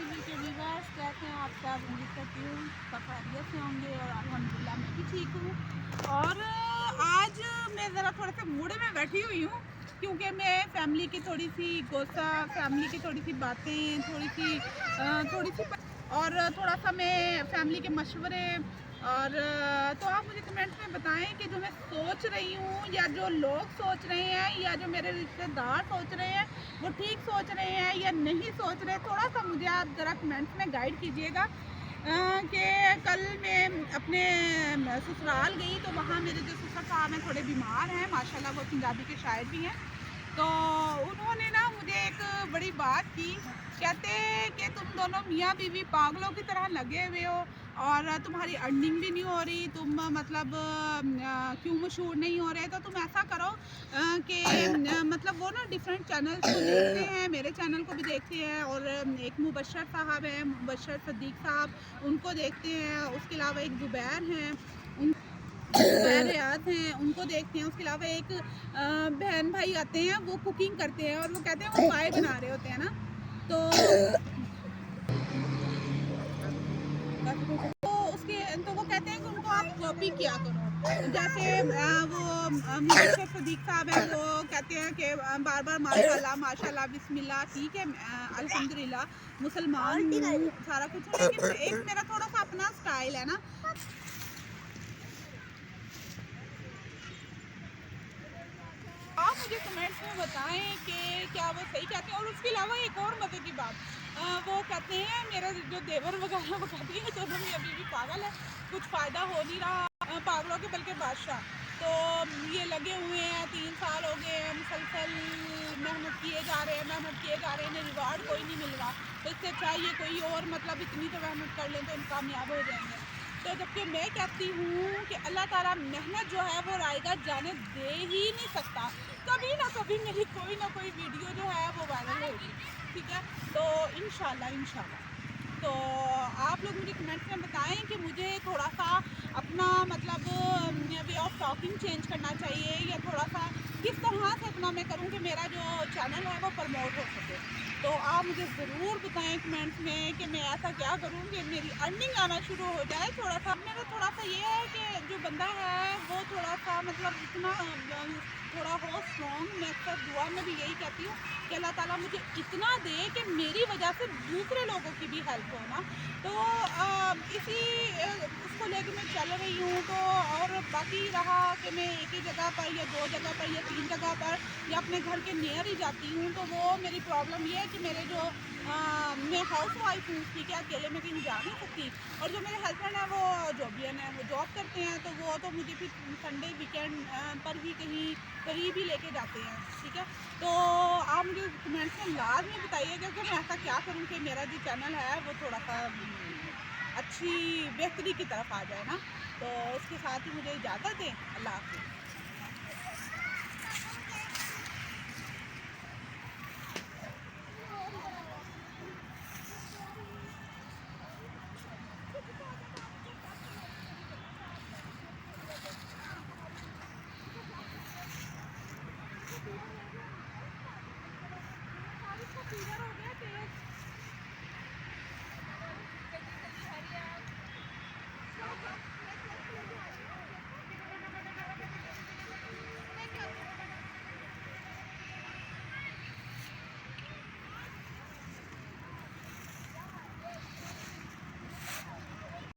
TV के viewers, कैसे हैं आप सब? उम्मीद करती हूँ सब खैरियत से होंगे और अल्हम्दुलिल्लाह मैं भी ठीक हूँ। और आज मैं ज़रा थोड़ा सा मूड में बैठी हुई हूँ क्योंकि मैं फैमिली की थोड़ी सी गोसा, फैमिली की थोड़ी सी बातें, थोड़ी सी और थोड़ा सा मैं फैमिली के मशवरे और तो आप मुझे कमेंट्स में बताएं कि जो मैं सोच रही हूँ या जो लोग सोच रहे हैं या जो मेरे रिश्तेदार सोच रहे हैं वो ठीक सोच रहे हैं या नहीं सोच रहे। थोड़ा सा मुझे आप ज़रा कमेंट्स में गाइड कीजिएगा कि कल मैं अपने ससुराल गई तो वहाँ मेरे जो ससुर साहब हैं थोड़े बीमार हैं, माशाल्लाह वो पंजाबी के शायर भी हैं। तो उन्होंने ना मुझे एक बड़ी बात की, कहते कि तुम दोनों मियाँ बीवी पागलों की तरह लगे हुए हो और तुम्हारी अर्निंग भी नहीं हो रही, तुम मतलब क्यों मशहूर नहीं हो रहे। तो तुम ऐसा करो कि मतलब वो ना डिफरेंट चैनल्स को देखते हैं, मेरे चैनल को भी देखते हैं और एक मुबशर साहब हैं, मुबशर सदीक साहब, उनको देखते हैं। उसके अलावा एक जुबैर हैं, रियाज हैं, उनको देखते हैं। उसके अलावा एक बहन भाई आते हैं, वो कुकिंग करते हैं और वो कहते हैं वो पाए बना रहे होते हैं ना, तो उसके तो वो कहते हैं कि उनको आप कॉपी किया करो। जैसे वो मुबशर सदीक साहब हैं, वो कहते हैं कि बार बार माशाल्लाह माशाल्लाह बिस्मिल्लाह, ठीक है अल्हम्दुलिल्लाह मुसलमान हूँ सारा कुछ हूँ, लेकिन एक मेरा थोड़ा सा अपना स्टाइल है ना। आप मुझे कमेंट्स में बताएं कि क्या वो सही कहते हैं। और उसके अलावा एक और मज़े की बात, वो कहते हैं मेरा जो देवर वगैरह वो कहती है तो तुम अभी भी पागल है, कुछ फ़ायदा हो नहीं रहा, पागलों के बल्कि बादशाह। तो ये लगे हुए हैं, 3 साल हो गए हैं मुसलसल मेहनत किए जा रहे हैं, इन्हें रिवार्ड कोई नहीं मिल रहा। तो इससे अच्छा ये कोई और मतलब इतनी तो मेहनत कर लें तो इन कामयाब हो जाएंगे। तो जबकि मैं कहती हूँ कि अल्लाह ताला मेहनत जो है वो रायगा जाने दे ही नहीं सकता। कभी ना कभी मेरी कोई ना कोई वीडियो जो है वो वायरल होगी, ठीक है। तो इंशाल्लाह तो आप लोग मुझे कमेंट्स में बताएं कि मुझे थोड़ा सा अपना मतलब वे ऑफ टॉकिंग चेंज करना चाहिए या थोड़ा सा किस तरह से अपना मैं करूं कि मेरा जो चैनल है वो प्रमोट हो सके। तो आप मुझे ज़रूर बताएं कमेंट्स में कि मैं ऐसा क्या करूं कि मेरी अर्निंग आना शुरू हो जाए। थोड़ा सा मेरा थोड़ा सा ये है कि जो बंदा है वो थोड़ा सा मतलब इतना थोड़ा हो स्ट्रॉन्ग। मैं अक्सर दुआ में भी यही कहती हूँ कि अल्लाह ताला मुझे इतना दे कि मेरी वजह से दूसरे लोगों की भी हेल्प हो ना। तो इसी उसको लेकर मैं चल रही हूँ। तो और बाकी रहा कि मैं एक ही जगह पर या 2 जगह पर या 3 जगह पर या अपने घर के नियर ही जाती हूँ, तो वो मेरी प्रॉब्लम ये है कि मेरे जो मैं हाउस वाइफ हूँ, ठीक है, अकेले में कहीं जा नहीं सकती। और जो मेरे हस्बैंड हैं वो जॉबियन है, वो जॉब करते हैं, तो वो तो मुझे फिर संडे वीकेंड पर ही कहीं करीब ही लेके जाते हैं, ठीक है। तो आप मुझे कमेंट्स में लाजमी बताइएगा कि मैं ऐसा क्या करूं कि मेरा जो चैनल है वो थोड़ा सा अच्छी बेहतरी की तरफ आ जाए ना। तो उसके साथ ही मुझे इजाज़त दें। अल्लाह हाफ़िज़।